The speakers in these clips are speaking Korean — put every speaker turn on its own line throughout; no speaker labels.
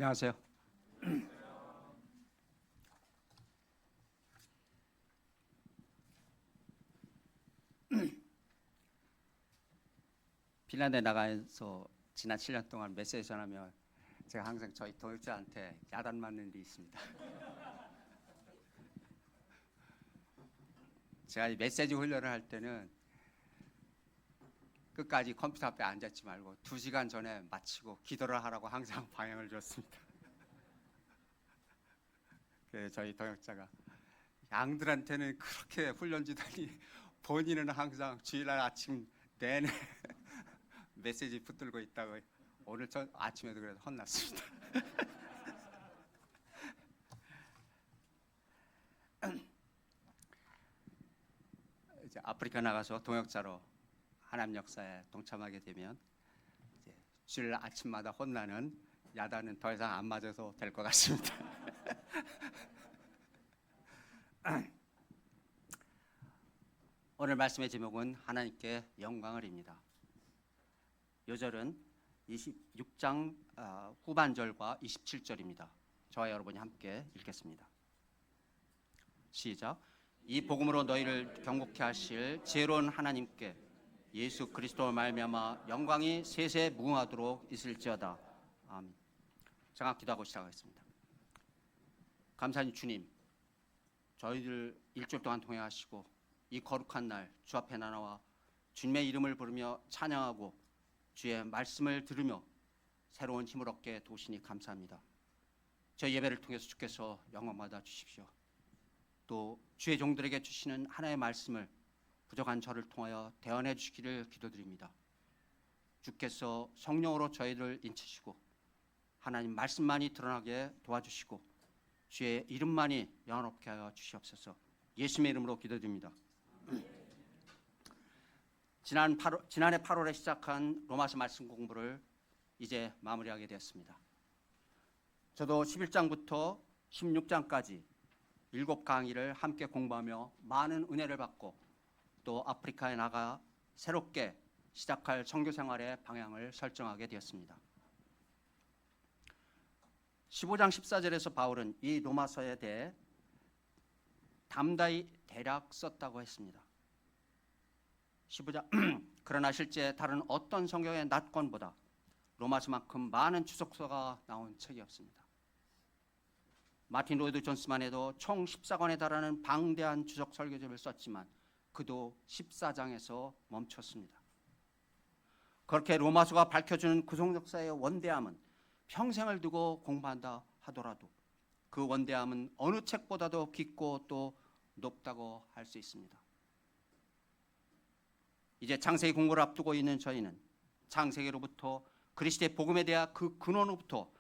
안녕하세요. 핀란드에 나가서 지난 7년 동안 메시지 전하면 제가 항상 저희 동역자한테 야단 맞는 일이 있습니다. 제가 이 메시지 훈련을 할 때는 끝까지 컴퓨터 앞에 앉았지 말고 2시간 전에 마치고 기도를 하라고 항상 방향을 줬습니다. 그래서 저희 동역자가 양들한테는 그렇게 훈련 주더니 본인은 항상 주일날 아침 내내 메시지 붙들고 있다고 오늘 저 아침에도 그래서 혼났습니다. 이제 아프리카 나가서 동역자로 하나님 역사에 동참하게 되면 이제 주일 아침마다 혼나는 야단은 더 이상 안 맞아도 될 것 같습니다. 오늘 말씀의 제목은 하나님께 영광을입니다. 요절은 26장 후반절과 27절입니다. 저와 여러분이 함께 읽겠습니다. 시작. 이 복음으로 너희를 경고케 하실 지혜로운 하나님께 예수 그리스도로 말미암아 영광이 세세 무궁하도록 있을지어다. 아멘. 장학 기도하고 시작하겠습니다. 감사하는 주님, 저희들 일주일 동안 동행하시고 이 거룩한 날 주 앞에 나와 주님의 이름을 부르며 찬양하고 주의 말씀을 들으며 새로운 힘을 얻게 도우시니 감사합니다. 저희 예배를 통해서 주께서 영광 받아 주십시오. 또 주의 종들에게 주시는 하나의 말씀을 부족한 저를 통하여 대언해 주시기를 기도드립니다. 주께서 성령으로 저희를 인치시고 하나님 말씀만이 드러나게 도와주시고 주의 이름만이 영원롭게 하여 주시옵소서. 예수님의 이름으로 기도드립니다. 지난해 8월에 시작한 로마서 말씀 공부를 이제 마무리하게 되었습니다. 저도 11장부터 16장까지 7강의를 함께 공부하며 많은 은혜를 받고 또 아프리카에 나가 새롭게 시작할 선교 생활의 방향을 설정하게 되었습니다. 15장 14절에서 바울은 이 로마서에 대해 담다히 대략 썼다고 했습니다. 15장 그러나 실제 다른 어떤 성경의 낫권보다 로마서만큼 많은 추석서가 나온 책이 없습니다. 마틴 로이드 존스만 해도 총 14권에 달하는 방대한 추석 설교집을 썼지만 그도 14장에서 멈췄습니다. 그렇게 로마서가 밝혀주는 구속 역사의 원대함은 평생을 두고 공부한다 하더라도 그 원대함은 어느 책보다도 깊고 또 높다고 할 수 있습니다. 이제 창세기 공부를 앞두고 있는 저희는 창세기로부터 그리스도의 복음에 대한 그 근원으로부터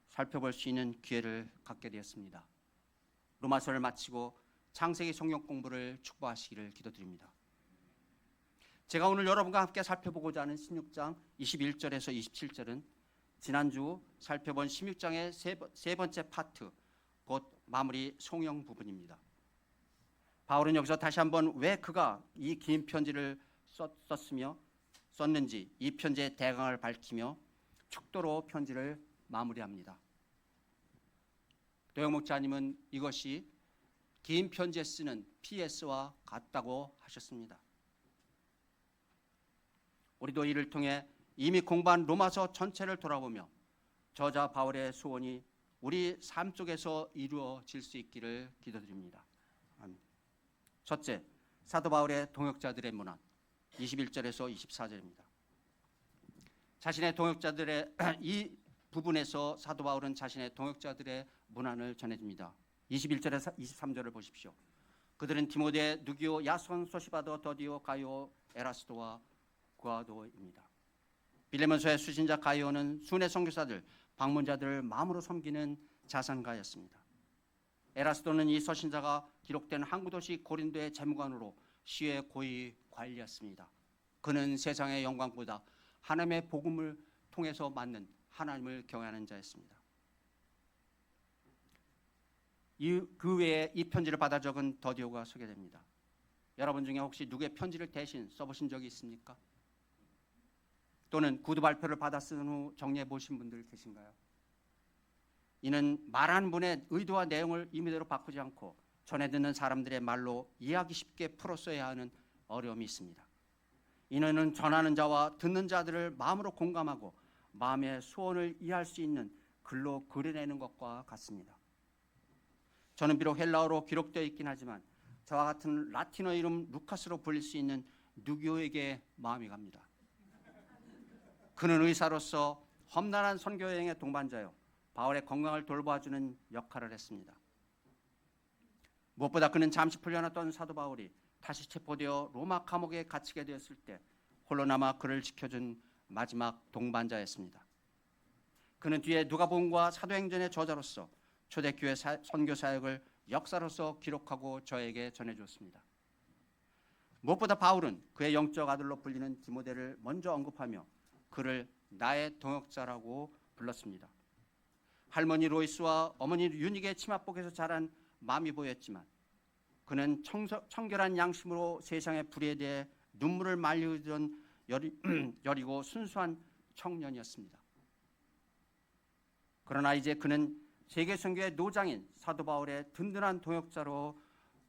살펴볼 수 있는 기회를 갖게 되었습니다. 로마서를 마치고 창세기 성경 공부를 축복하시기를 기도드립니다. 제가 오늘 여러분과 함께 살펴보고자 하는 16장 21절에서 27절은 지난주 살펴본 16장의 세 번째 파트, 곧 마무리 송영 부분입니다. 바울은 여기서 다시 한번 왜 그가 이 긴 편지를 썼는지 이 편지의 대강을 밝히며 축도로 편지를 마무리합니다. 도영 목사님은 이것이 긴 편지에 쓰는 PS와 같다고 하셨습니다. 우리도 이를 통해 이미 공부한 로마서 전체를 돌아보며 저자 바울의 소원이 우리 삶 속에서 이루어질 수 있기를 기도드립니다. 아멘. 첫째, 사도 바울의 동역자들의 문안 21절에서 24절입니다. 자신의 동역자들의 이 부분에서 사도 바울은 자신의 동역자들의 문안을 전해줍니다. 21절에서 23절을 보십시오. 그들은 디모데, 누기오, 야손, 소시바도, 더디오, 가이오, 에라스도와 구아도입니다. 빌레몬서의 수신자 가이오는 순회 선교사들, 방문자들을 마음으로 섬기는 자선가였습니다. 에라스도는 이 서신자가 기록된 항구 도시 고린도의 재무관으로 시의 고위 관리였습니다. 그는 세상의 영광보다 하나님의 복음을 통해서 받는 하나님을 경외하는 자였습니다. 그 외에 이 편지를 받아 적은 더디오가 소개됩니다. 여러분 중에 혹시 누구의 편지를 대신 써보신 적이 있습니까? 또는 구두 발표를 받아 쓴 후 정리해 보신 분들 계신가요? 이는 말하는 분의 의도와 내용을 임의대로 바꾸지 않고 전해 듣는 사람들의 말로 이해하기 쉽게 풀어 써야 하는 어려움이 있습니다. 이는 전하는 자와 듣는 자들을 마음으로 공감하고 마음의 소원을 이해할 수 있는 글로 그려내는 것과 같습니다. 저는 비록 헬라어로 기록되어 있긴 하지만 저와 같은 라틴어 이름 루카스로 불릴 수 있는 누교에게 마음이 갑니다. 그는 의사로서 험난한 선교 여행의 동반자요, 바울의 건강을 돌봐주는 역할을 했습니다. 무엇보다 그는 잠시 풀려났던 사도 바울이 다시 체포되어 로마 감옥에 갇히게 되었을 때 홀로 남아 그를 지켜준 마지막 동반자였습니다. 그는 뒤에 누가복음과 사도행전의 저자로서 초대교회 선교 사역을 역사로서 기록하고 저에게 전해주었습니다. 무엇보다 바울은 그의 영적 아들로 불리는 디모데를 먼저 언급하며 그를 나의 동역자라고 불렀습니다. 할머니 로이스와 어머니 유닉의 치맛복에서 자란 마음이 보였지만 그는 청결한 양심으로 세상의 불의에 대해 눈물을 말리던 여리고 순수한 청년이었습니다. 그러나 이제 그는 세계 선교의 노장인 사도 바울의 든든한 동역자로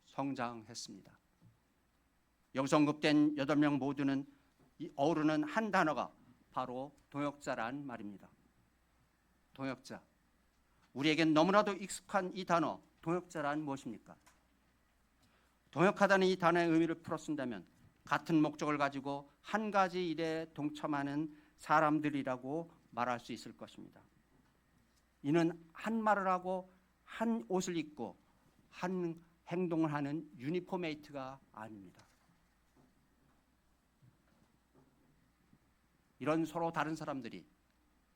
성장했습니다. 여기서 언급된 8명 모두는 어우르는 한 단어가 바로 동역자란 말입니다. 동역자. 우리에겐 너무나도 익숙한 이 단어 동역자란 무엇입니까? 동역하다는 이 단어의 의미를 풀어 쓴다면 같은 목적을 가지고 한 가지 일에 동참하는 사람들이라고 말할 수 있을 것입니다. 이는 한 말을 하고 한 옷을 입고 한 행동을 하는 유니포메이트가 아닙니다. 이런 서로 다른 사람들이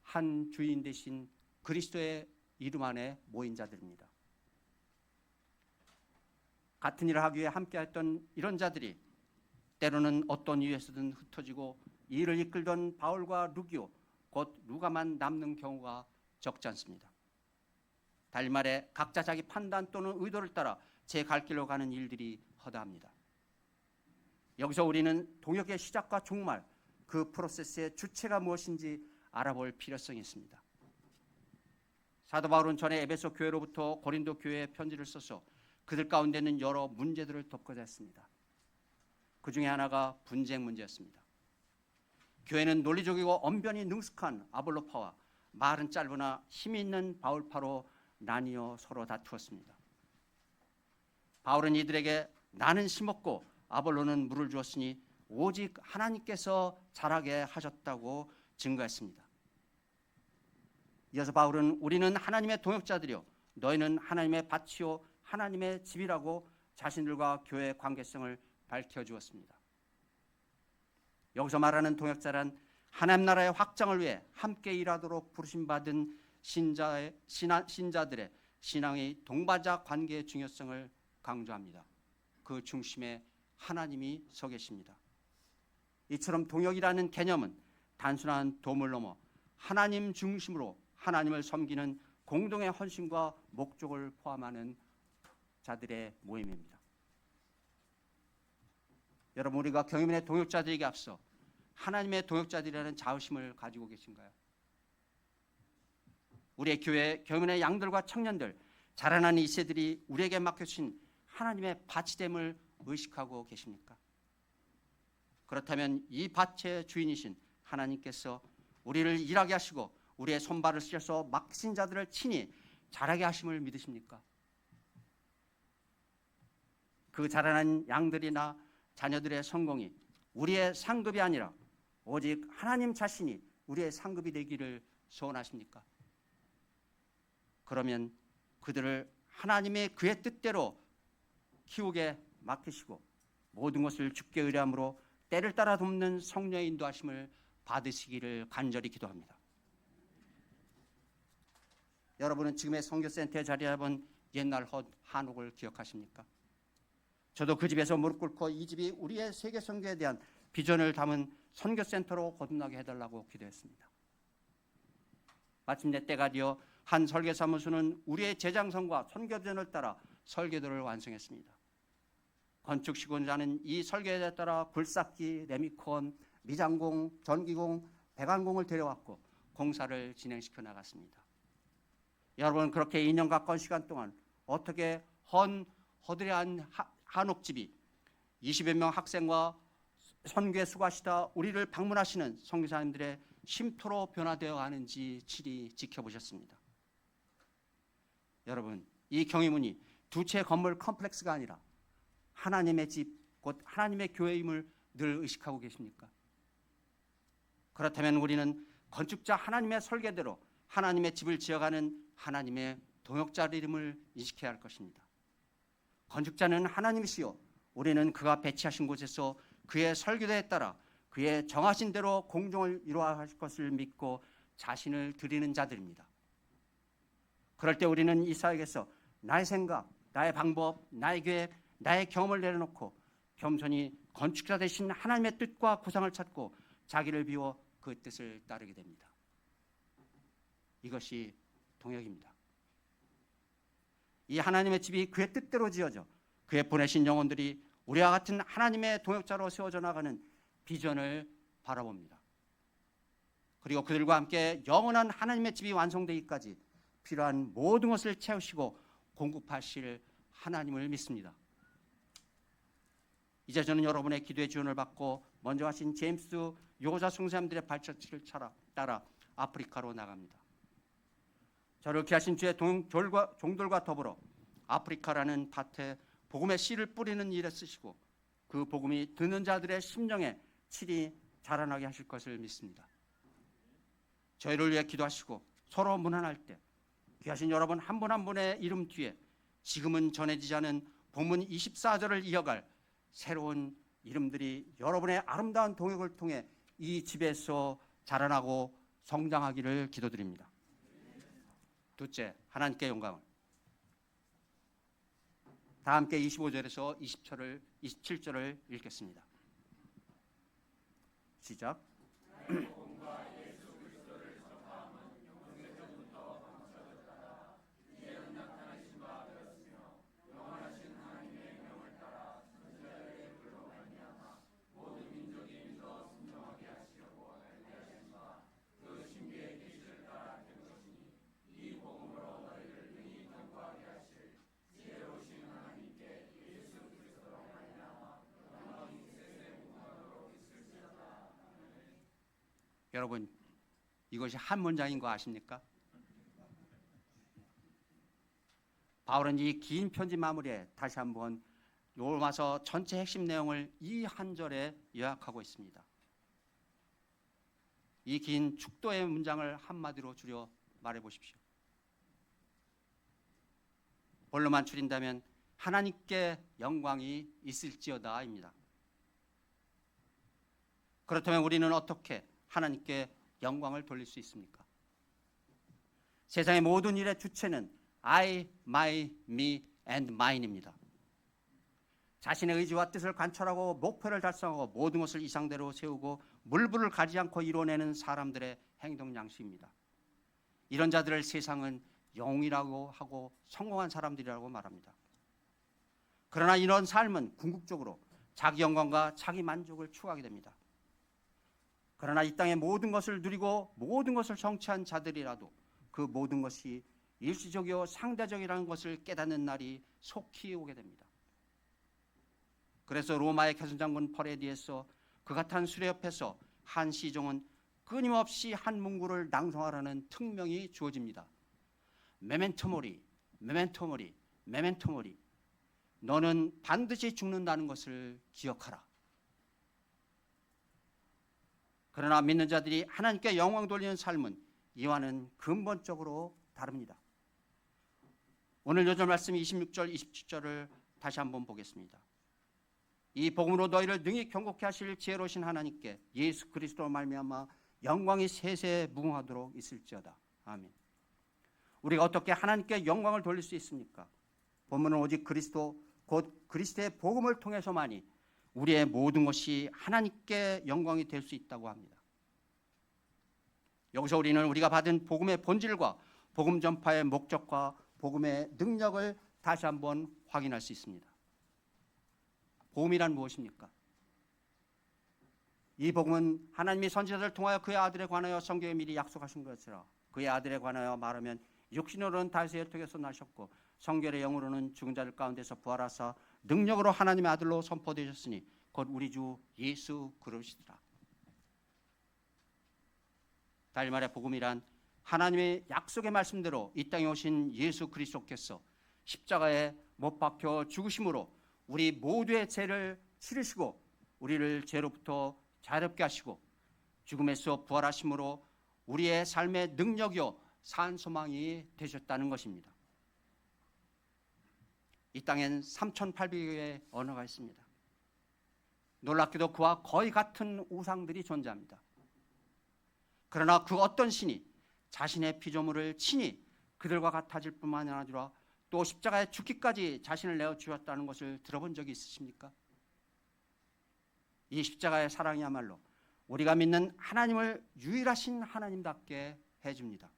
한 주인 대신 그리스도의 이름 안에 모인 자들입니다. 같은 일을 하기 위해 함께했던 이런 자들이 때로는 어떤 이유에서든 흩어지고 이 일을 이끌던 바울과 루기오 곧 루가만 남는 경우가 적지 않습니다. 달리 말해 각자 자기 판단 또는 의도를 따라 제 갈 길로 가는 일들이 허다합니다. 여기서 우리는 동역의 시작과 종말, 그 프로세스의 주체가 무엇인지 알아볼 필요성이 있습니다. 사도 바울은 전에 에베소 교회로부터 고린도 교회에 편지를 써서 그들 가운데는 여러 문제들을 덮고자 했습니다. 그 중에 하나가 분쟁 문제였습니다. 교회는 논리적이고 언변이 능숙한 아볼로파와 말은 짧으나 힘이 있는 바울파로 나뉘어 서로 다투었습니다. 바울은 이들에게 나는 심었고 아볼로는 물을 주었으니 오직 하나님께서 자라게 하셨다고 증거했습니다. 이어서 바울은 우리는 하나님의 동역자들이요 너희는 하나님의 밭이요 하나님의 집이라고 자신들과 교회의 관계성을 밝혀주었습니다. 여기서 말하는 동역자란 하나님 나라의 확장을 위해 함께 일하도록 부르심받은 신자들의 신앙의 동반자 관계의 중요성을 강조합니다. 그 중심에 하나님이 서 계십니다. 이처럼 동역이라는 개념은 단순한 도움을 넘어 하나님 중심으로 하나님을 섬기는 공동의 헌신과 목적을 포함하는 자들의 모임입니다. 여러분, 우리가 경유민의 동역자들에게 앞서 하나님의 동역자들이라는 자부심을 가지고 계신가요? 우리의 교회 경유민의 양들과 청년들, 자라나는 이세들이 우리에게 맡겨주신 하나님의 밭이됨을 의식하고 계십니까? 그렇다면 이 밭의 주인이신 하나님께서 우리를 일하게 하시고 우리의 손발을 쓰셔서 맡기신 자들을 친히 자라게 하심을 믿으십니까? 그 자라난 양들이나 자녀들의 성공이 우리의 상급이 아니라 오직 하나님 자신이 우리의 상급이 되기를 소원하십니까? 그러면 그들을 하나님의 그의 뜻대로 키우게 맡기시고 모든 것을 주께 의뢰함으로 때를 따라 돕는 성령의 인도하심을 받으시기를 간절히 기도합니다. 여러분은 지금의 선교센터에 자리 잡은 옛날 한옥을 기억하십니까? 저도 그 집에서 무릎 꿇고 이 집이 우리의 세계 선교에 대한 비전을 담은 선교센터로 거듭나게 해달라고 기도했습니다. 마침내 때가 되어 한 설계사무소는 우리의 재장성과 선교 비전을 따라 설계도를 완성했습니다. 건축 시공자는 이 설계도에 따라 굴삭기, 레미콘, 미장공, 전기공, 배관공을 데려왔고 공사를 진행시켜 나갔습니다. 여러분, 그렇게 2년 가까운 시간 동안 어떻게 허드레한 한옥집이 20여 명 학생과 선교에 수고하시다 우리를 방문하시는 선교사님들의 쉼터로 변화되어 가는지 친히 지켜보셨습니다. 여러분, 이 경희문이 두 채 건물 컴플렉스가 아니라 하나님의 집, 곧 하나님의 교회임을 늘 의식하고 계십니까? 그렇다면 우리는 건축자 하나님의 설계대로 하나님의 집을 지어가는 하나님의 동역자임을 인식해야 할 것입니다. 건축자는 하나님이시요, 우리는 그가 배치하신 곳에서 그의 설계도에 따라 그의 정하신 대로 공정을 이루어할 것을 믿고 자신을 드리는 자들입니다. 그럴 때 우리는 이 사역에서 나의 생각, 나의 방법, 나의 계획, 나의 경험을 내려놓고 겸손히 건축자 되신 하나님의 뜻과 구상을 찾고 자기를 비워 그 뜻을 따르게 됩니다. 이것이 동역입니다. 이 하나님의 집이 그의 뜻대로 지어져 그의 보내신 영혼들이 우리와 같은 하나님의 동역자로 세워져 나가는 비전을 바라봅니다. 그리고 그들과 함께 영원한 하나님의 집이 완성되기까지 필요한 모든 것을 채우시고 공급하실 하나님을 믿습니다. 이제 저는 여러분의 기도의 지원을 받고 먼저 하신 제임스 요고자 숭사님들의 발자취를 따라 아프리카로 나갑니다. 저를 귀하신 주의 종들과 더불어 아프리카라는 밭에 복음의 씨를 뿌리는 일에 쓰시고 그 복음이 듣는 자들의 심령에 칠이 자라나게 하실 것을 믿습니다. 저희를 위해 기도하시고 서로 문안할 때 귀하신 여러분 한 분 한 분의 이름 뒤에 지금은 전해지지 않은 본문 24절을 이어갈 새로운 이름들이 여러분의 아름다운 동역을 통해 이 집에서 자라나고 성장하기를 기도드립니다. 둘째, 하나님께 영광을. 다 함께 25절에서 27절을 읽겠습니다. 시작. 여러분, 이것이 한 문장인 거 아십니까? 바울은 이 긴 편지 마무리에 다시 한번 로마서 전체 핵심 내용을 이 한 절에 요약하고 있습니다. 이 긴 축도의 문장을 한마디로 줄여 말해 보십시오. 본로만 줄인다면 하나님께 영광이 있을지어다입니다. 그렇다면 우리는 어떻게 하나님께 영광을 돌릴 수 있습니까? 세상의 모든 일의 주체는 I, my, me and mine입니다. 자신의 의지와 뜻을 관철하고 목표를 달성하고 모든 것을 이상대로 세우고 물불을 가리지 않고 이뤄내는 사람들의 행동 양식입니다. 이런 자들을 세상은 영웅이라고 하고 성공한 사람들이라고 말합니다. 그러나 이런 삶은 궁극적으로 자기 영광과 자기 만족을 추구하게 됩니다. 그러나 이 땅의 모든 것을 누리고 모든 것을 성취한 자들이라도 그 모든 것이 일시적이요 상대적이라는 것을 깨닫는 날이 속히 오게 됩니다. 그래서 로마의 개선장군 퍼레디에서 그가 탄 수레 옆에서 한 시종은 끊임없이 한 문구를 낭송하라는 특명이 주어집니다. 메멘토 모리, 메멘토 모리, 메멘토 모리. 너는 반드시 죽는다는 것을 기억하라. 그러나 믿는 자들이 하나님께 영광 돌리는 삶은 이와는 근본적으로 다릅니다. 오늘 요절 말씀 26절, 27절을 다시 한번 보겠습니다. 이 복음으로 너희를 능히 경고케 하실 지혜로우신 하나님께 예수 그리스도로 말미암아 영광이 세세 무궁하도록 있을지어다. 아멘. 우리가 어떻게 하나님께 영광을 돌릴 수 있습니까? 본문은 오직 그리스도 곧 그리스도의 복음을 통해서만이 우리의 모든 것이 하나님께 영광이 될 수 있다고 합니다. 여기서 우리는 우리가 받은 복음의 본질과 복음 전파의 목적과 복음의 능력을 다시 한번 확인할 수 있습니다. 복음이란 무엇입니까? 이 복음은 하나님이 선지자들을 통하여 그의 아들에 관하여 성경에 미리 약속하신 것이라 그의 아들에 관하여 말하면 육신으로는 다윗의 혈통에서 나셨고 성결의 영으로는 죽은 자들 가운데서 부활하사 능력으로 하나님의 아들로 선포되셨으니 곧 우리 주 예수 그리스도라. 달말의 복음이란 하나님의 약속의 말씀대로 이 땅에 오신 예수 그리스도께서 십자가에 못 박혀 죽으심으로 우리 모두의 죄를 치르시고 우리를 죄로부터 자유롭게 하시고 죽음에서 부활하심으로 우리의 삶의 능력이요 산 소망이 되셨다는 것입니다. 이 땅엔 3,800여개의 언어가 있습니다. 놀랍게도 그와 거의 같은 우상들이 존재합니다. 그러나 그 어떤 신이 자신의 피조물을 친히 그들과 같아질 뿐만 아니라 또 십자가에 죽기까지 자신을 내어 주었다는 것을 들어본 적이 있으십니까? 이 십자가의 사랑이야말로 우리가 믿는 하나님을 유일하신 하나님답게 해줍니다.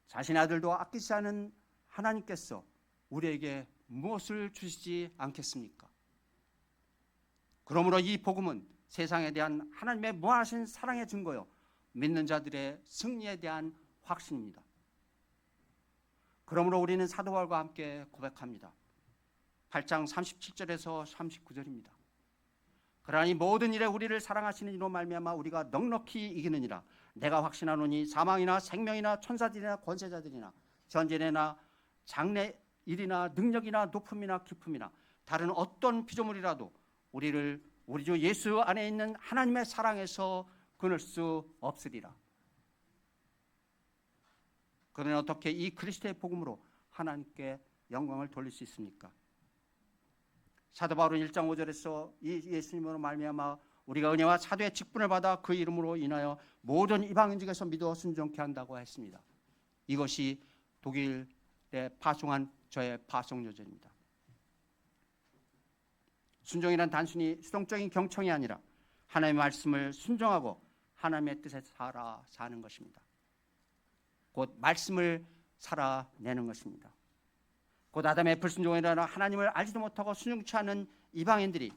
자신의 아들도 아끼지 않은 하나님께서 우리에게 무엇을 주시지 않겠습니까? 그러므로 이 복음은 세상에 대한 하나님의 무한하신 사랑의 증거요 믿는 자들의 승리에 대한 확신입니다. 그러므로 우리는 사도 바울과 함께 고백합니다. 8장 37절에서 39절입니다. 그러나 이 모든 일에 우리를 사랑하시는 이로 말미암아 우리가 넉넉히 이기느니라. 내가 확신하노니 사망이나 생명이나 천사들이나 권세자들이나 전쟁이나 장래일이나 능력이나 높음이나 깊음이나 다른 어떤 피조물이라도 우리를 우리 주 예수 안에 있는 하나님의 사랑에서 끊을 수 없으리라. 그러나 어떻게 이 그리스도의 복음으로 하나님께 영광을 돌릴 수 있습니까? 사도 바울은 1장 5절에서 이 예수님으로 말미암아 우리가 은혜와 사도의 직분을 받아 그 이름으로 인하여 모든 이방인중에서 믿어 순종케 한다고 했습니다. 이것이 독일에 파송한 저의 파송 요절입니다. 순종이란 단순히 수동적인 경청이 아니라 하나님의 말씀을 순종하고 하나님의 뜻에 살아 사는 것입니다. 곧 말씀을 살아내는 것입니다. 곧 아담의 불순종에 일어나 하나님을 알지도 못하고 순종치 않은 이방인들이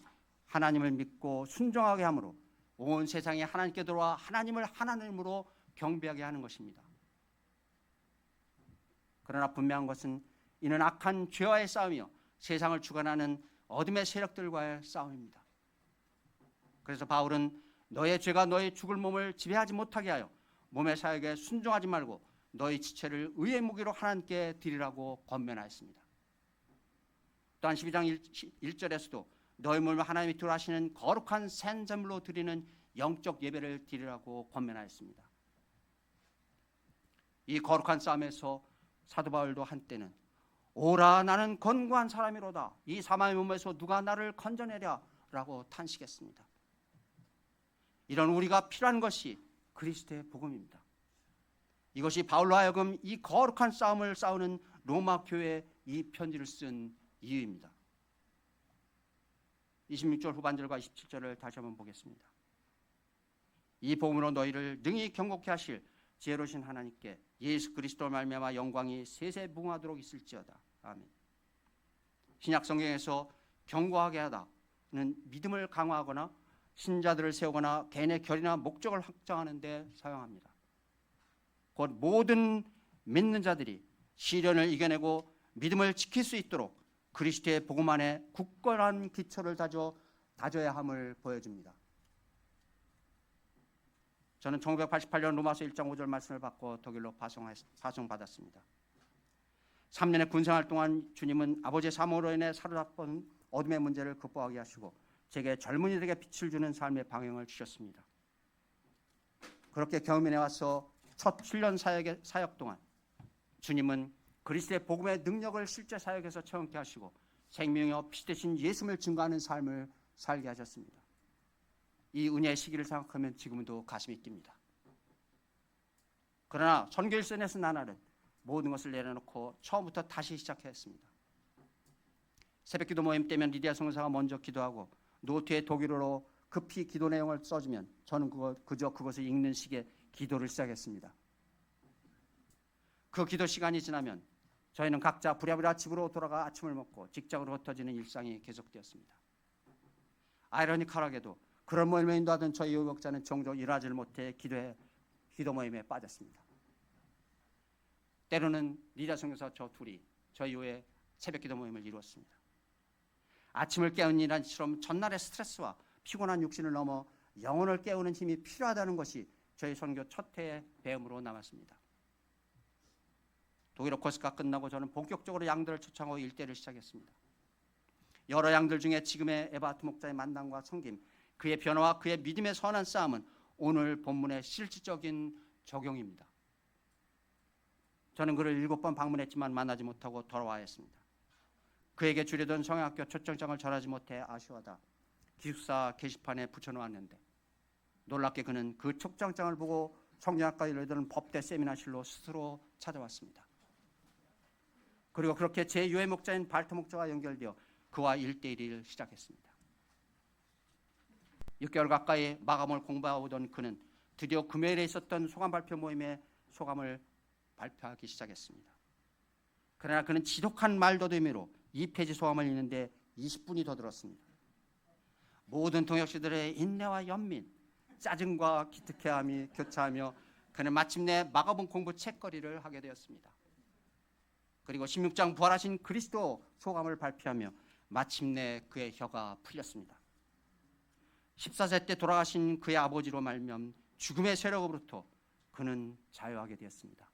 하나님을 믿고 순종하게 함으로 온 세상이 하나님께 들어와 하나님을 하나님으로 경배하게 하는 것입니다. 그러나 분명한 것은 이는 악한 죄와의 싸움이요 세상을 주관하는 어둠의 세력들과의 싸움입니다. 그래서 바울은 너의 죄가 너의 죽을 몸을 지배하지 못하게 하여 몸의 사역에 순종하지 말고 너희 지체를 의의 무기로 하나님께 드리라고 권면하였습니다. 또한 12장 1절에서도 너희 몸을 하나님이 들어하시는 거룩한 생제물로 드리는 영적 예배를 드리라고 권면하였습니다. 이 거룩한 싸움에서 사도 바울도 한때는 오라 나는 건고한 사람이로다 이 사망의 몸에서 누가 나를 건져내랴 라고 탄식했습니다. 이런 우리가 필요한 것이 그리스도의 복음입니다. 이것이 바울로 하여금 이 거룩한 싸움을 싸우는 로마 교회에 이 편지를 쓴 이유입니다. 26절 후반절과 27절을 다시 한번 보겠습니다. 이 복음으로 너희를 능히 경고케 하실 지혜로우신 하나님께 예수 그리스도로 말미암아 영광이 세세무궁하도록 있을지어다. 아멘. 신약 성경에서 경고하게 하다는 믿음을 강화하거나 신자들을 세우거나 개인의 결의나 목적을 확정하는 데 사용합니다. 곧 모든 믿는 자들이 시련을 이겨내고 믿음을 지킬 수 있도록 그리스도의 복음 안에 굳건한 기초를 다져야 함을 보여줍니다. 저는 1988년 로마서 1장 5절 말씀을 받고 독일로 파송받았습니다. 3년의 군생활 동안 주님은 아버지의 사모로 인해 사로잡은 어둠의 문제를 극복하게 하시고 제게 젊은이들에게 빛을 주는 삶의 방향을 주셨습니다. 그렇게 경험해 와서 첫 7년 사역 동안 주님은 그리스도의 복음의 능력을 실제 사역에서 체험케 하시고 생명의 빛 되신 예수를 증거하는 삶을 살게 하셨습니다. 이 은혜의 시기를 생각하면 지금도 가슴이 뜁니다. 그러나 선교일선에서 나날은 모든 것을 내려놓고 처음부터 다시 시작했습니다. 새벽기도 모임 때면 리디아 성사가 먼저 기도하고 노트에 독일어로 급히 기도 내용을 써주면 저는 그저 그것을 읽는 식의 기도를 시작했습니다. 그 기도 시간이 지나면 저희는 각자 부랴부랴 집으로 돌아가 아침을 먹고 직장으로 흩어지는 일상이 계속되었습니다. 아이러니컬하게도 그런 모임을 인도하던 저희 요역자는 종종 일하지를 못해 기도에 기도 모임에 빠졌습니다. 때로는 리자 선교사 저 둘이 저희 교회 새벽 기도 모임을 이루었습니다. 아침을 깨우는 일처럼 전날의 스트레스와 피곤한 육신을 넘어 영혼을 깨우는 힘이 필요하다는 것이 저희 선교 첫 해의 배움으로 남았습니다. 독일어 코스가 끝나고 저는 본격적으로 양들을 초청하고 일대를 시작했습니다. 여러 양들 중에 지금의 에바트 목자의 만남과 섬김, 그의 변화와 그의 믿음의 선한 싸움은 오늘 본문의 실질적인 적용입니다. 저는 그를 7번 방문했지만 만나지 못하고 돌아와야 했습니다. 그에게 주려던 성형학교 초청장을 전하지 못해 아쉬워하다 기숙사 게시판에 붙여놓았는데 놀랍게 그는 그 초청장을 보고 성형학과에 열리던 법대 세미나실로 스스로 찾아왔습니다. 그리고 그렇게 제 유해 목자인 발터 목자와 연결되어 그와 1대1을 시작했습니다. 6개월 가까이 마감을 공부하오던 그는 드디어 금요일에 있었던 소감 발표 모임에 소감을 발표하기 시작했습니다. 그러나 그는 지독한 말더듬이로 2페이지 소감을 읽는데 20분이 더 들었습니다. 모든 통역시들의 인내와 연민, 짜증과 기특해함이 교차하며 그는 마침내 마가본 공부 책거리를 하게 되었습니다. 그리고 16장 부활하신 그리스도 소감을 발표하며 마침내 그의 혀가 풀렸습니다. 14세 때 돌아가신 그의 아버지로 말미암 죽음의 세력으로부터 그는 자유하게 되었습니다.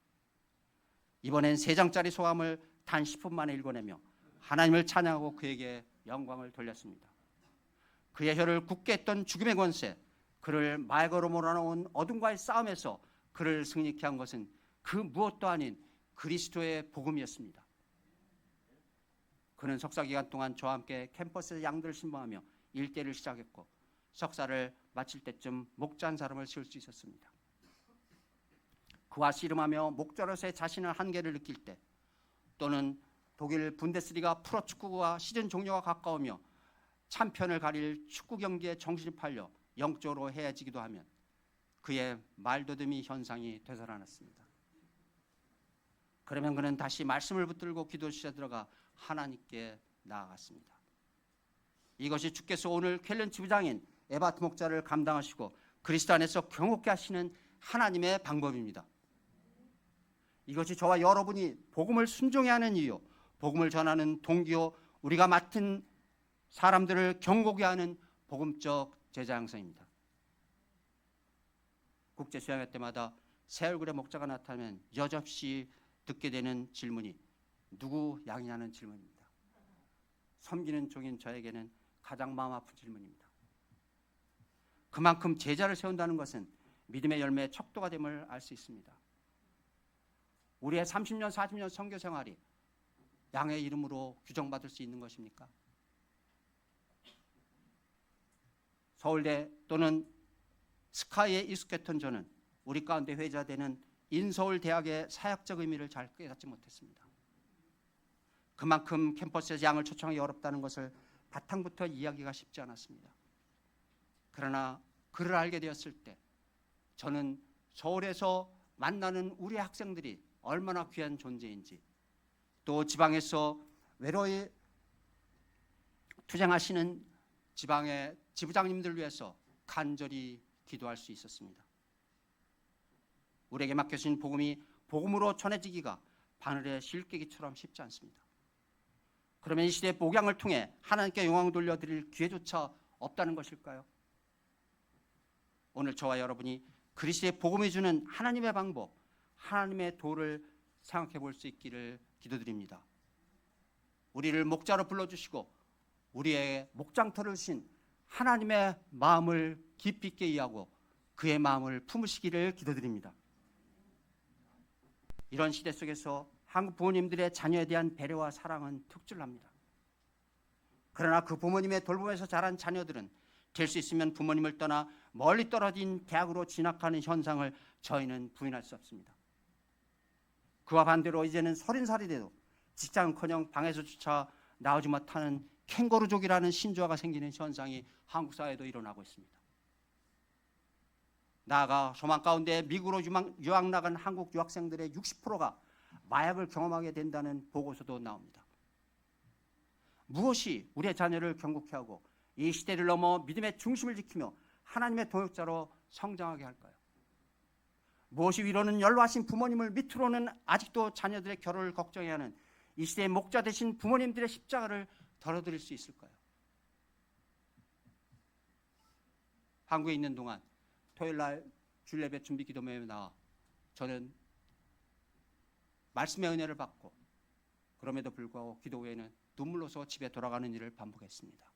이번엔 3장짜리 소감을 단 10분 만에 읽어내며 하나님을 찬양하고 그에게 영광을 돌렸습니다. 그의 혀를 굳게 했던 죽음의 권세, 그를 말거로 몰아넣은 어둠과의 싸움에서 그를 승리케 한 것은 그 무엇도 아닌 그리스도의 복음이었습니다. 그는 석사 기간 동안 저와 함께 캠퍼스에서 양들을 신방하며 일대를 시작했고 석사를 마칠 때쯤 목자 한 사람을 세울 수 있었습니다. 그와 씨름하며 목자로서의 자신의 한계를 느낄 때 또는 독일 분데스리가 프로축구가 시즌 종료가 가까우며 참편을 가릴 축구 경기에 정신이 팔려 영적으로 해야지기도 하면 그의 말더듬이 현상이 되살아났습니다. 그러면 그는 다시 말씀을 붙들고 기도실에 들어가 하나님께 나아갔습니다. 이것이 주께서 오늘 쾰른 지부장인 에바트 목자를 감당하시고 그리스도 안에서 경옥케 하시는 하나님의 방법입니다. 이것이 저와 여러분이 복음을 순종해야 하는 이유, 복음을 전하는 동기요, 우리가 맡은 사람들을 경고케 하는 복음적 제자 양성입니다. 국제 수양회 때마다 새 얼굴의 목자가 나타나면 여접시 듣게 되는 질문이 누구 양이냐는 질문입니다. 섬기는 종인 저에게는 가장 마음 아픈 질문입니다. 그만큼 제자를 세운다는 것은 믿음의 열매의 척도가 됨을 알 수 있습니다. 우리의 30년, 40년 선교 생활이 양의 이름으로 규정받을 수 있는 것입니까? 서울대 또는 스카이에 익숙했던 저는 우리 가운데 회자되는 인서울대학의 사역적 의미를 잘 깨닫지 못했습니다. 그만큼 캠퍼스에서 양을 초청하기 어렵다는 것을 바탕부터 이야기가 쉽지 않았습니다. 그러나 그를 알게 되었을 때 저는 서울에서 만나는 우리 학생들이 얼마나 귀한 존재인지, 또 지방에서 외로이 투쟁하시는 지방의 지부장님들 위해서 간절히 기도할 수 있었습니다. 우리에게 맡겨진 복음이 복음으로 전해지기가 바늘의 실깨기처럼 쉽지 않습니다. 그러면 이 시대의 복양을 통해 하나님께 영광을 돌려드릴 기회조차 없다는 것일까요? 오늘 저와 여러분이 그리스도의 복음이 주는 하나님의 방법, 하나님의 도를 생각해 볼 수 있기를 기도드립니다. 우리를 목자로 불러주시고 우리의 목장터를 주신 하나님의 마음을 깊이 있게 이해하고 그의 마음을 품으시기를 기도드립니다. 이런 시대 속에서 한국 부모님들의 자녀에 대한 배려와 사랑은 특출납니다. 그러나 그 부모님의 돌봄에서 자란 자녀들은 될 수 있으면 부모님을 떠나 멀리 떨어진 대학으로 진학하는 현상을 저희는 부인할 수 없습니다. 그와 반대로 이제는 30살이 돼도 직장은커녕 방에서조차 나오지 못하는 캥거루족이라는 신조어가 생기는 현상이 한국 사회에도 일어나고 있습니다. 나아가 소망 가운데 미국으로 유학 나간 한국 유학생들의 60%가 마약을 경험하게 된다는 보고서도 나옵니다. 무엇이 우리의 자녀를 경고케 하고 이 시대를 넘어 믿음의 중심을 지키며 하나님의 동역자로 성장하게 할까요? 무엇이 위로는 연로하신 부모님을 밑으로는 아직도 자녀들의 결혼을 걱정해야 하는 이 시대의 목자 되신 부모님들의 십자가를 덜어드릴 수 있을까요? 한국에 있는 동안 토요일날 주일예배 준비 기도회에 나와 저는 말씀의 은혜를 받고 그럼에도 불구하고 기도 후에는 눈물로서 집에 돌아가는 일을 반복했습니다.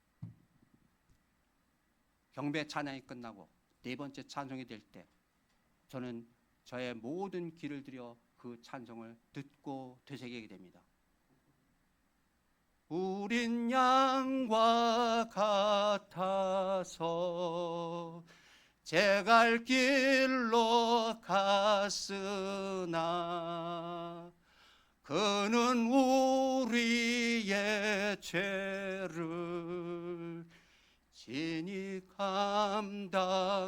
경배 찬양이 끝나고 네 번째 찬송이 될 때 저는 저의 모든 길을 들여 그 찬송을 듣고 되새기게 됩니다. 우린 양과 같아서 제 갈 길로 갔으나 그는 우리의 죄를 친히 감당하셨도다.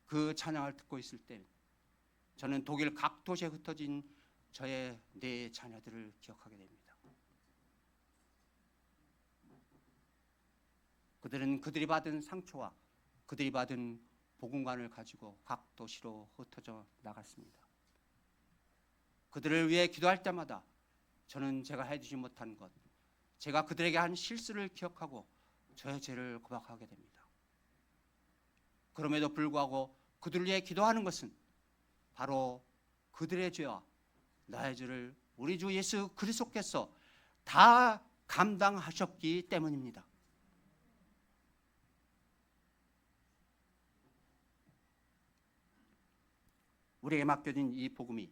그 찬양을 듣고 있을 때 저는 독일 각 도시에 흩어진 저의 네 자녀들을 기억하게 됩니다. 그들은 그들이 받은 상처와 그들이 받은 복음관을 가지고 각 도시로 흩어져 나갔습니다. 그들을 위해 기도할 때마다 저는 제가 해주지 못한 것, 제가 그들에게 한 실수를 기억하고 저의 죄를 고백하게 됩니다. 그럼에도 불구하고 그들을 위해 기도하는 것은 바로 그들의 죄와 나의 죄를 우리 주 예수 그리스도께서 다 감당하셨기 때문입니다. 우리에게 맡겨진 이 복음이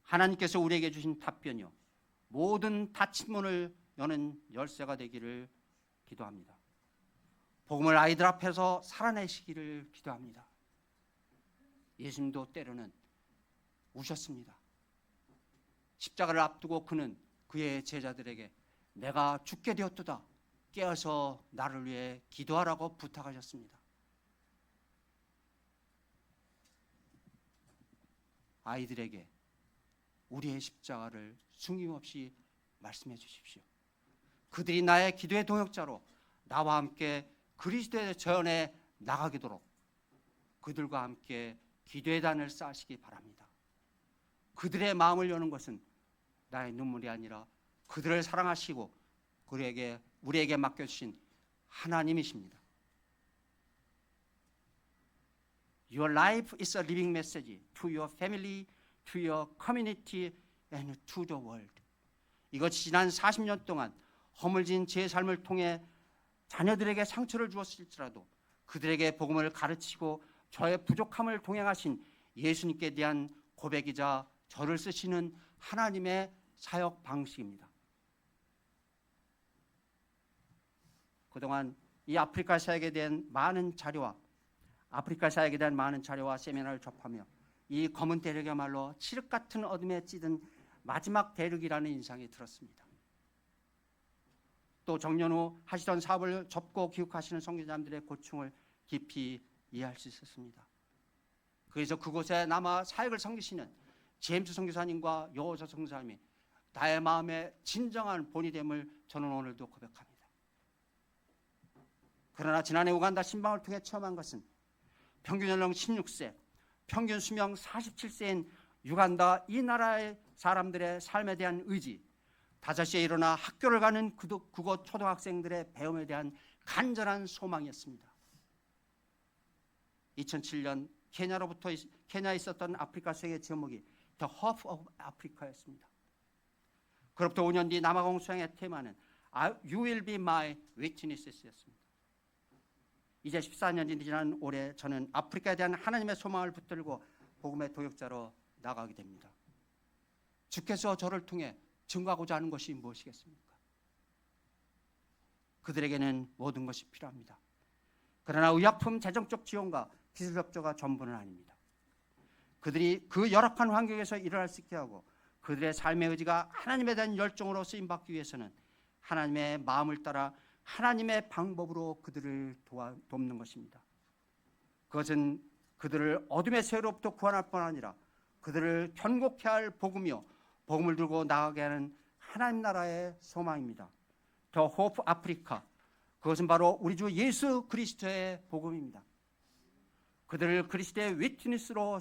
하나님께서 우리에게 주신 답변이요 모든 닫힌 문을 여는 열쇠가 되기를 기도합니다. 복음을 아이들 앞에서 살아내시기를 기도합니다. 예수님도 때로는 우셨습니다. 십자가를 앞두고 그는 그의 제자들에게 내가 죽게 되었도다 깨어서 나를 위해 기도하라고 부탁하셨습니다. 아이들에게 우리의 십자가를 숨김없이 말씀해 주십시오. 그들이 나의 기도의 동역자로 나와 함께 그리스도의 전에 나가도록 그들과 함께 기도의 단을 쌓으시기 바랍니다. 그들의 마음을 여는 것은 나의 눈물이 아니라 그들을 사랑하시고 우리에게 맡겨주신 하나님이십니다. Your life is a living message to your family, to your community, and to the world. 이것이 지난 40년 동안 허물진 제 삶을 통해 자녀들에게 상처를 주었을지라도 그들에게 복음을 가르치고 저의 부족함을 동행하신 예수님께 대한 고백이자 저를 쓰시는 하나님의 사역 방식입니다. 그동안 이 아프리카 사역에 대한 많은 자료와 세미나를 접하며 이 검은 대륙이야말로 칠흑 같은 어둠에 찌든 마지막 대륙이라는 인상이 들었습니다. 또 정년 후 하시던 사업을 접고 기육하시는 선교사님들의 고충을 깊이 이해할 수 있었습니다. 그래서 그곳에 남아 사역을 섬기시는 제임스 선교사님과 여호사 선교사님이 나의 마음의 진정한 본이됨을 저는 오늘도 고백합니다. 그러나 지난해 우간다 신방을 통해 체험한 것은 평균 연령 16세, 평균 수명 47세인 우간다 이 나라의 사람들의 삶에 대한 의지, 5시에 일어나 학교를 가는 그곳 초등학생들의 배움에 대한 간절한 소망이었습니다. 2007년 케냐에 있었던 아프리카 수행의 제목이 The Hope of Africa였습니다. 그로부터 5년 뒤 남아공 수행의 테마는 You will be my witness였습니다. 이제 14년이 지난 올해 저는 아프리카에 대한 하나님의 소망을 붙들고 복음의 도역자로 나가게 됩니다. 주께서 저를 통해 증거하고자 하는 것이 무엇이겠습니까? 그들에게는 모든 것이 필요합니다. 그러나 의약품 재정적 지원과 기술 협조가 전부는 아닙니다. 그들이 그 열악한 환경에서 일어날 수 있게 하고 그들의 삶의 의지가 하나님에 대한 열정으로 쓰임받기 위해서는 하나님의 마음을 따라 하나님의 방법으로 그들을 돕는 것입니다. 그것은 그들을 어둠의 세로부터 구원할 뿐 아니라 그들을 편곡케 할 복음이요 복음을 들고 나가게 하는 하나님 나라의 소망입니다. 더 호프 아프리카, 그것은 바로 우리 주 예수 그리스도의 복음입니다. 그들을 그리스도의 위트니스로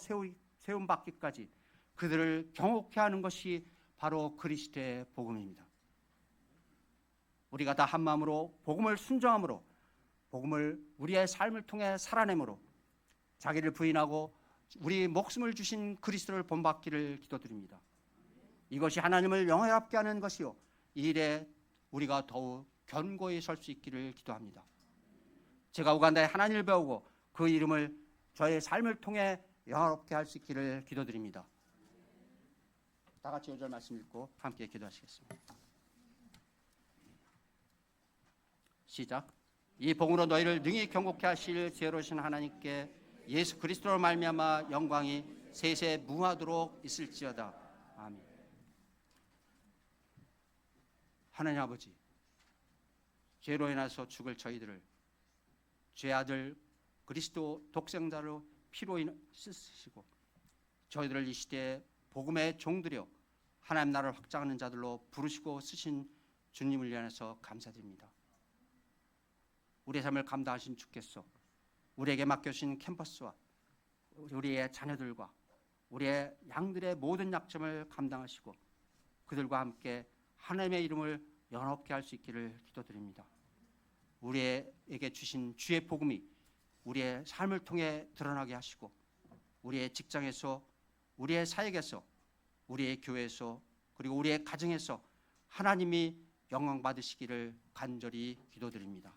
세움받기까지 그들을 경옥케 하는 것이 바로 그리스도의 복음입니다. 우리가 다 한 마음으로 복음을 순종함으로 복음을 우리의 삶을 통해 살아내므로 자기를 부인하고 우리 목숨을 주신 그리스도를 본받기를 기도드립니다. 이것이 하나님을 영화롭게 하는 것이요, 이 일에 우리가 더욱 견고히 설 수 있기를 기도합니다. 제가 우간다에 하나님을 배우고 그 이름을 저의 삶을 통해 영화롭게 할 수 있기를 기도드립니다. 다 같이 5절 말씀 읽고 함께 기도하시겠습니다. 시작. 이 복음으로 너희를 능히 경고케 하실 지혜로우신 하나님께 예수 그리스도로 말미암아 영광이 세세 무하도록 있을지어다. 아멘. 하나님 아버지, 죄로 인해서 죽을 저희들을 죄 아들 그리스도 독생자로 피로 씻으시고 저희들을 이 시대에 복음의 종들여 하나님 나라를 확장하는 자들로 부르시고 쓰신 주님을 위해서 감사드립니다. 우리의 삶을 감당하신 주께서 우리에게 맡겨주신 캠퍼스와 우리의 자녀들과 우리의 양들의 모든 약점을 감당하시고 그들과 함께 하나님의 이름을 영화롭게 할 수 있기를 기도드립니다. 우리에게 주신 주의 복음이 우리의 삶을 통해 드러나게 하시고 우리의 직장에서, 우리의 사역에서, 우리의 교회에서, 그리고 우리의 가정에서 하나님이 영광 받으시기를 간절히 기도드립니다.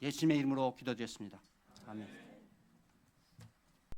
예수님의 이름으로 기도드렸습니다. 아멘.